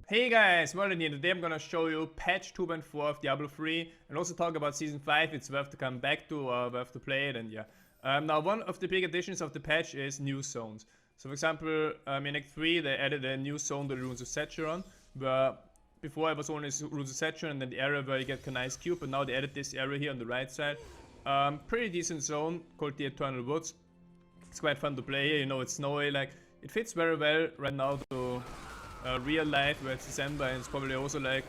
Hey guys, Moldran here. Today I'm gonna show you patch 2.4 of Diablo 3 and also talk about season 5. It's worth to come back to or worth to play it, and yeah. Now one of the big additions of the patch is new zones. So for example, in Act 3 they added a new zone to the Runes of Sacheron, where before it was only Runes of Sacheron and then the area where you get Kanai's Cube, but now they added this area here on the right side. Pretty decent zone called the Eternal Woods. It's quite fun to play here, you know, it's snowy, like it fits very well right now to real life where it's December and it's probably also like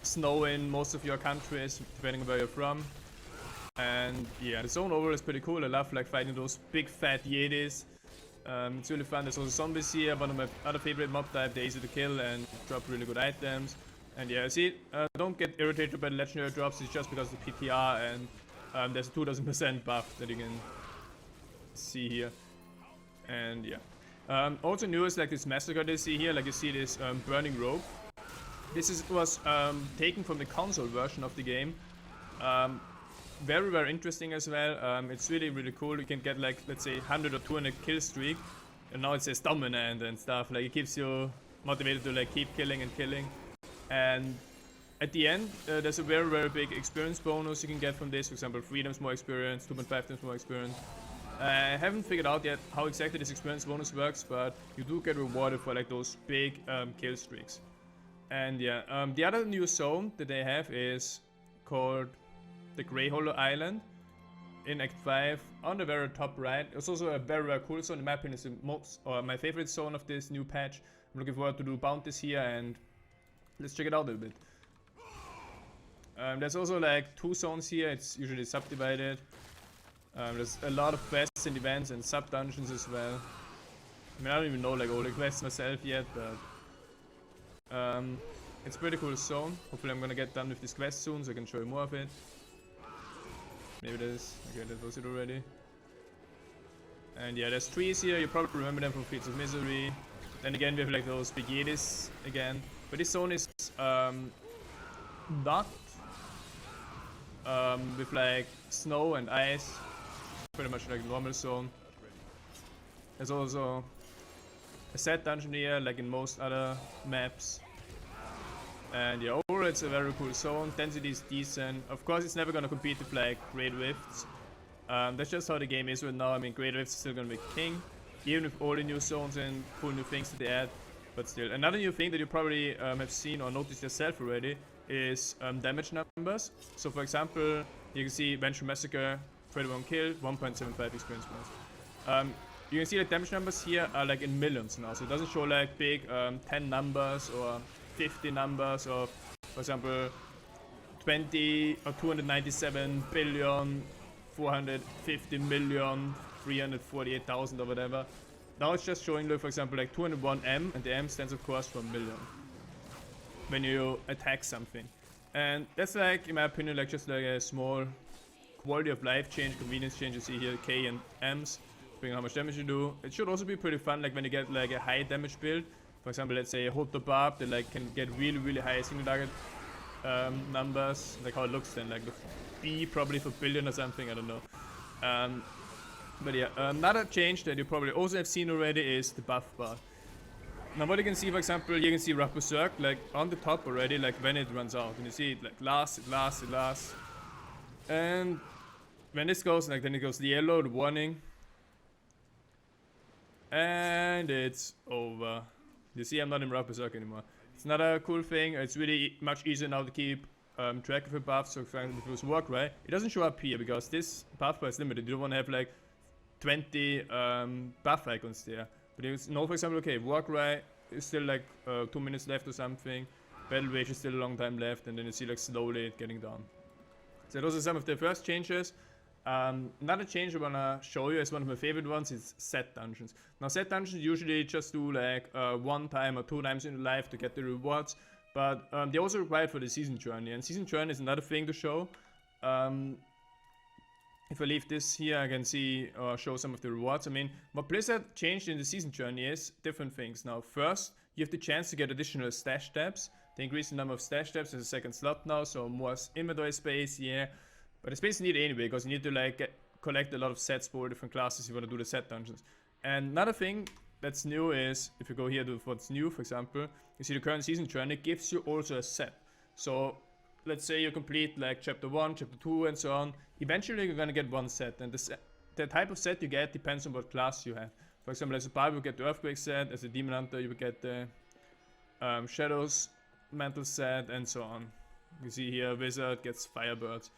snow in most of your countries depending on where you're from. And yeah, the zone overall is pretty cool. I love like fighting those big fat Yetis. It's really fun. There's also zombies here, one of my other favorite mob type. They're easy to kill and drop really good items. And yeah, see, don't get irritated by the legendary drops, it's just because of the PTR and there's a 2000% buff that you can see here. And yeah. Also new is like this massacre they see here, like you see this burning rope. This was taken from the console version of the game. Very interesting as well. It's really cool. You can get like, let's say 100 or 200 kill streak, and now it says dominant and stuff. Like it keeps you motivated to like keep killing and killing. And at the end there's a very big experience bonus you can get from this. For example, 3 times more experience, 2.5 times more experience. I haven't figured out yet how exactly this experience bonus works, but you do get rewarded for like those big kill streaks. And yeah, the other new zone that they have is called the Grey Hollow Island in Act 5 on the very top right. It's also a very cool zone. In my opinion, it's the most or my favorite zone of this new patch. I'm looking forward to do bounties here and let's check it out a little bit. There's also like 2 zones here. It's usually subdivided. There's a lot of quests and events and sub-dungeons as well. I mean, I don't even know like all the quests myself yet, but it's a pretty cool zone. Hopefully I'm gonna get done with this quest soon so I can show you more of it. Maybe this. Okay, that was it already. And yeah, there's trees here. You probably remember them from Fields of Misery. Then again, we have like those big Yetis again. But this zone is not with like snow and ice. Pretty much like a normal zone. There's also a set dungeon here, like in most other maps. And yeah, overall it's a very cool zone. Density is decent. Of course, it's never gonna compete with like Great Rifts. That's just how the game is right now. I mean, Great Rifts is still gonna be king, even with all the new zones and cool new things that they add. But still, another new thing that you probably have seen or noticed yourself already is damage numbers. So for example, you can see Vengeful Massacre, 31 kill, 1.75 experience points. You can see the damage numbers here are like in millions now, so it doesn't show like big 10 numbers or 50 numbers or, for example, 20 or 297 billion, 450 million, 348,000 or whatever. Now it's just showing, for example, like 201 M, and the M stands of course for million when you attack something. And that's like, in my opinion, like just like a small quality of life change, convenience change. You see here K and M's, depending on how much damage you do. It should also be pretty fun, like when you get like a high damage build. For example, let's say Hold the Barb, that like can get really high single target numbers. Like how it looks then, like the B probably for billion or something, I don't know. But yeah, another change that you probably also have seen already is the buff bar. Now what you can see, for example, you can see Rough Berserk like on the top already, like when it runs out. And you see it like lasts. And when this goes, like then it goes the yellow, the warning. And it's over. You see I'm not in Rough Berserk anymore. It's not a cool thing. It's really much easier now to keep track of the buffs. So for example, if it was Warcry, it doesn't show up here because this buff bar is limited. You don't want to have like 20 buff icons there. But you know, for example, okay, Warcry is still like 2 minutes left or something. Battle Rage is still a long time left, and then you see like slowly it getting down. So those are some of the first changes. Another change I wanna show you is one of my favorite ones. Is set dungeons. Now set dungeons usually just do like 1 time or 2 times in your life to get the rewards, but they're also required for the season journey. And season journey is another thing to show. If I leave this here, I can see or show some of the rewards. I mean, what Blizzard changed in the season journey is different things. Now, first, you have the chance to get additional stash tabs. They increase the number of stash tabs in the 2nd slot now, so more inventory space, yeah. But the space you need anyway, because you need to like collect a lot of sets for different classes if you want to do the set dungeons. And another thing that's new is, if you go here to what's new, for example, you see the current season journey gives you also a set. So let's say you complete like chapter 1, chapter 2 and so on, eventually you're gonna get one set, and the type of set you get depends on what class you have. For example, as a barb you get the Earthquake set, as a Demon Hunter you will get the Shadows Mantle set and so on. You see here Wizard gets Firebirds.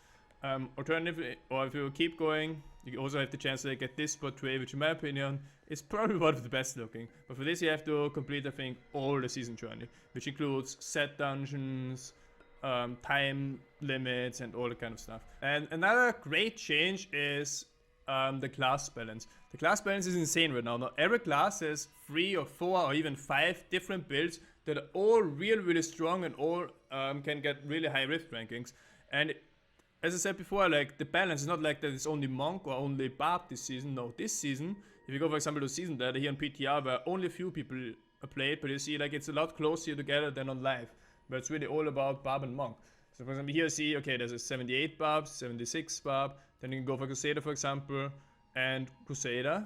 Alternatively, or if you keep going, you also have the chance to get this portrait, which in my opinion is probably one of the best looking. But for this you have to complete, I think, all the season journey, which includes set dungeons, time limits and all that kind of stuff. And another great change is the class balance. The class balance is insane right now. Now every class has 3 or 4 or even 5 different builds that are all really strong and all can get really high rift rankings. And as I said before, like the balance is not like that it's only Monk or only Barb this season. No, this season, if you go for example to season data here on PTR where only a few people played, but you see like it's a lot closer together than on live, but it's really all about Barb and Monk. So for example here you see, okay, there's a 78 Barb, 76 Barb, then you can go for Crusader for example, and Crusader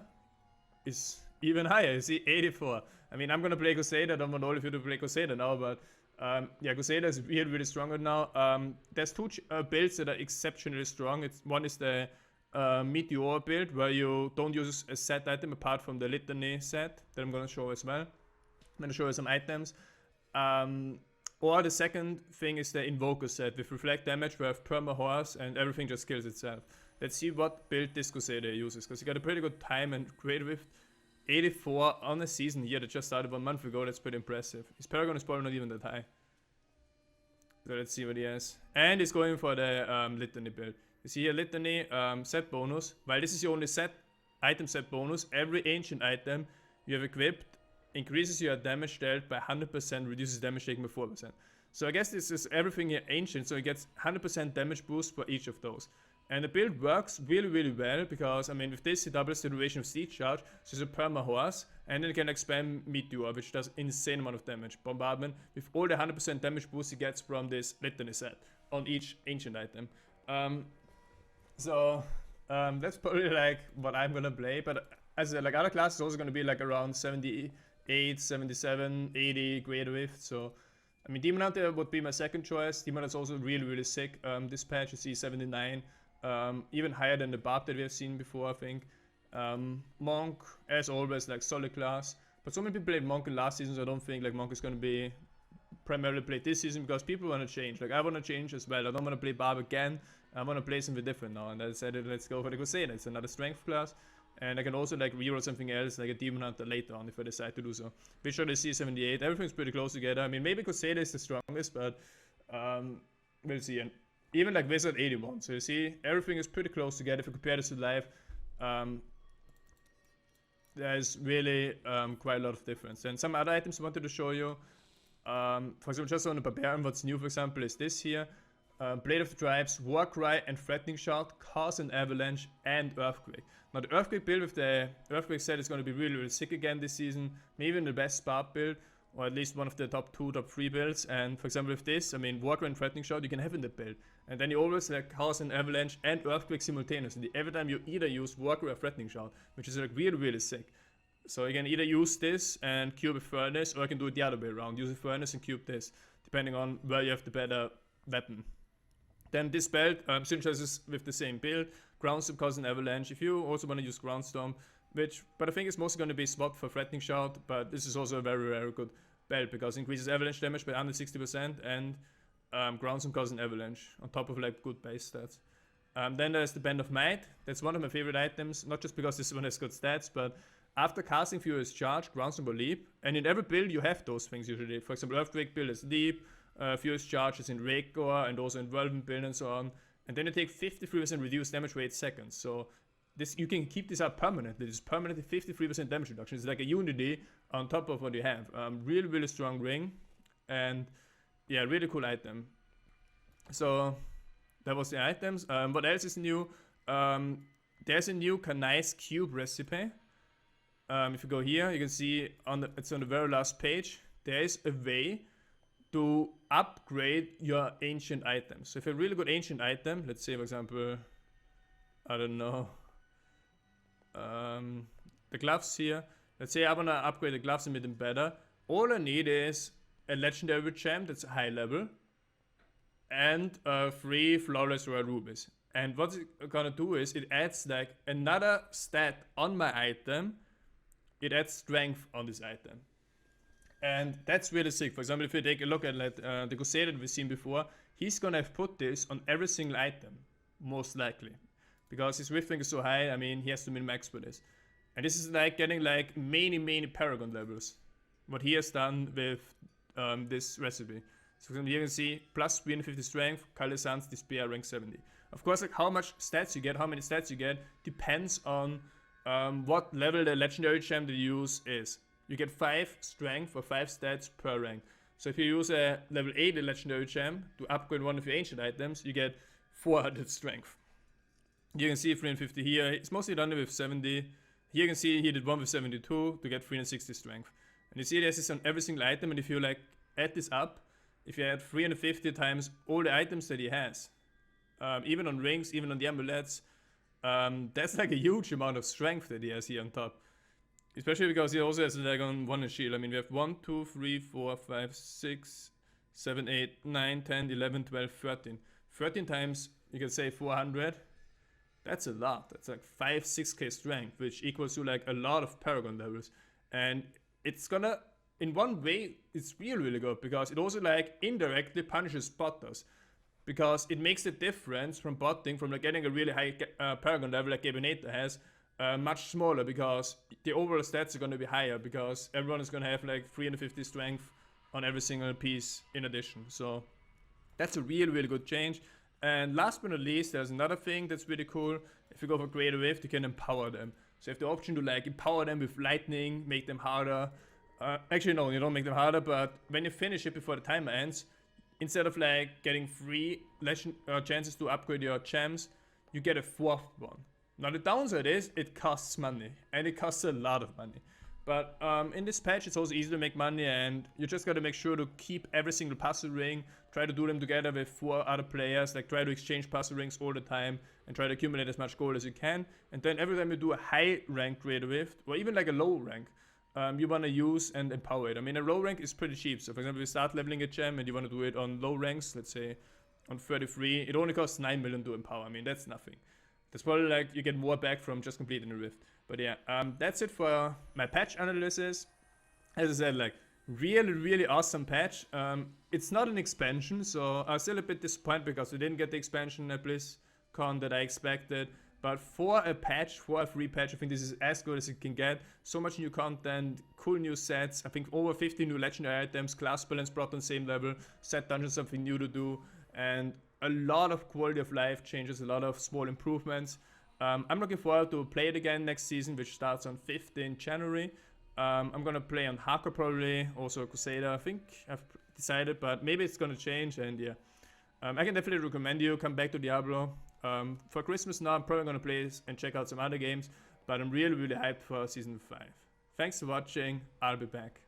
is even higher, you see 84. I mean, I'm gonna play Crusader, I don't want all of you to play Crusader now, but yeah, Crusader is really strong right now. There's 2 builds that are exceptionally strong. One is the Meteor build, where you don't use a set item apart from the Litany set that I'm gonna show as well. I'm gonna show you some items. Or the second thing is the Invoker set with reflect damage, where I have Perma Horse and everything just kills itself. Let's see what build this Crusader uses, because he got a pretty good time and great with 84 on a season here that just started 1 month ago. That's pretty impressive. His Paragon is probably not even that high. So let's see what he has. And he's going for the Litany build. You see here Litany set bonus. While this is your only item set bonus, every ancient item you have equipped increases your damage dealt by 100%, reduces damage taken by 4%. So I guess this is everything here ancient, so he gets 100% damage boost for each of those. And the build works really well, because I mean with this he doubles the duration of siege charge, so it's a perma horse, and then he can expand Meteor, which does insane amount of damage. Bombardment with all the 100% damage boost he gets from this Litany set on each ancient item. That's probably like what I'm gonna play, but as I said, like other classes also gonna be like around 78, 77, 80 Great Rift. So I mean Demon Hunter would be my second choice. Demon Hunter is also really sick. This patch you see 79. Even higher than the Barb that we have seen before, I think. Monk, as always, like solid class. But so many people played Monk in last season, so I don't think like Monk is going to be primarily played this season, because people want to change. Like I want to change as well. I don't want to play Barb again. I want to play something different now. And I decided let's go for the Crusader. It's another strength class. And I can also like reroll something else, like a Demon Hunter later on if I decide to do so. Be sure to see 78. Everything's pretty close together. I mean, maybe Crusader is the strongest, but we'll see. And even like Wizard 81. So you see, everything is pretty close together. If you compare this to live, there's really quite a lot of difference. And some other items I wanted to show you. For example, just on the Barbarian, what's new, for example, is this here. Blade of the Tribes, Warcry and Threatening Shout cause an avalanche and Earthquake. Now the Earthquake build with the Earthquake set is going to be really sick again this season. Maybe even the best Barb build, or at least one of the top 2, top 3 builds. And for example with this, I mean Warcry and Threatening Shout you can have in the build. And then you always like cause an avalanche and Earthquake simultaneously every time you either use Warcry or Threatening Shout, which is like really sick. So you can either use this and cube a Furnace, or you can do it the other way around. Use a Furnace and cube this, depending on where you have the better weapon. Then this belt synergizes with the same build. Groundstorm causes an avalanche. If you also want to use Groundstorm, but I think it's mostly going to be swapped for Threatening Shout, but this is also a very good belt, because it increases avalanche damage by 160% and Groundstorm causes an avalanche on top of like good base stats. Then there's the Band of Might. That's one of my favorite items, not just because this one has good stats, but after casting Furious Charge, Groundstorm will leap, and in every build you have those things usually. For example, Earthquake build is leap, Furious Charge is in Rakegore and also in Whirlwind build and so on. And then you take 53% reduced damage for 8 seconds. So this you can keep this up permanently. This is permanently 53% damage reduction. It's like a unity on top of what you have. Really strong ring, and yeah, really cool item. So that was the items. What else is new? There's a new Kanai's Cube recipe. If you go here, you can see it's on the very last page. There is a way to upgrade your ancient items. So if you have a really good ancient item, let's say for example, I don't know, the gloves here, Let's say I wanna upgrade the gloves and make them better. All I need is a legendary gem that's high level and 3 flawless rare rubies. And what it's gonna do is it adds like another stat on my item. It adds strength on this item. And that's really sick. For example, if you take a look at the Crusader that we've seen before, he's gonna have put this on every single item, most likely. Because his whiff rank is so high, I mean, he has to min-max for this. And this is like getting like many Paragon levels. What he has done with this recipe. So here you can see plus 350 strength, Kalisans, Despair, rank 70. Of course, like how much stats you get, how many stats you get, depends on what level the legendary gem that you use is. You get 5 strength or 5 stats per rank. So if you use a level 80 legendary gem to upgrade one of your ancient items, you get 400 strength. You can see 350 here. It's mostly done with 70. Here you can see he did one with 72 to get 360 strength. And you see this is on every single item, and if you like add this up, if you add 350 times all the items that he has, even on rings, even on the amulets, that's like a huge amount of strength that he has here on top. Especially because he also has like on one shield. I mean, we have 1, 2, 3, 4, 5, 6, 7, 8, 9, 10, 11, 12, 13. 13 times, you can say 400. That's a lot. That's like 5, 6k strength, which equals to like a lot of Paragon levels. And it's gonna, in one way, it's really good because it also like indirectly punishes botters. Because it makes the difference from botting, from like getting a really high Paragon level like Gabineta has, much smaller because the overall stats are going to be higher because everyone is going to have like 350 strength on every single piece in addition. So that's a really good change. And last but not least, there's another thing that's really cool. If you go for Greater Rift, you can empower them. So you have the option to like empower them with lightning, make them harder. Actually no, you don't make them harder, but when you finish it before the timer ends, instead of like getting 3 chances to upgrade your gems, you get a 4th one. Now the downside is it costs money, and it costs a lot of money. But in this patch it's also easy to make money, and you just gotta make sure to keep every single puzzle ring, try to do them together with 4 other players, like try to exchange puzzle rings all the time, and try to accumulate as much gold as you can. And then every time you do a high rank Greater Rift, or even like a low rank, you wanna use and empower it. I mean, a low rank is pretty cheap. So for example, if you start leveling a gem and you wanna do it on low ranks, let's say on 33, it only costs 9 million to empower. I mean, that's nothing. That's probably like you get more back from just completing the rift. But yeah, that's it for my patch analysis. As I said, like really awesome patch. It's not an expansion, so I'm still a bit disappointed because we didn't get the expansion at BlizzCon that I expected. But for a patch, for a free patch, I think this is as good as it can get. So much new content, cool new sets. I think over 50 new legendary items, class balance brought on same level, set dungeons something new to do, and a lot of quality of life changes, a lot of small improvements. I'm looking forward to play it again next season, which starts on 15 January. I'm gonna play on Hardcore probably, also Crusader, I think I've decided, but maybe it's gonna change, and yeah. I can definitely recommend you come back to Diablo. For Christmas now, I'm probably gonna play and check out some other games, but I'm really hyped for Season 5. Thanks for watching, I'll be back.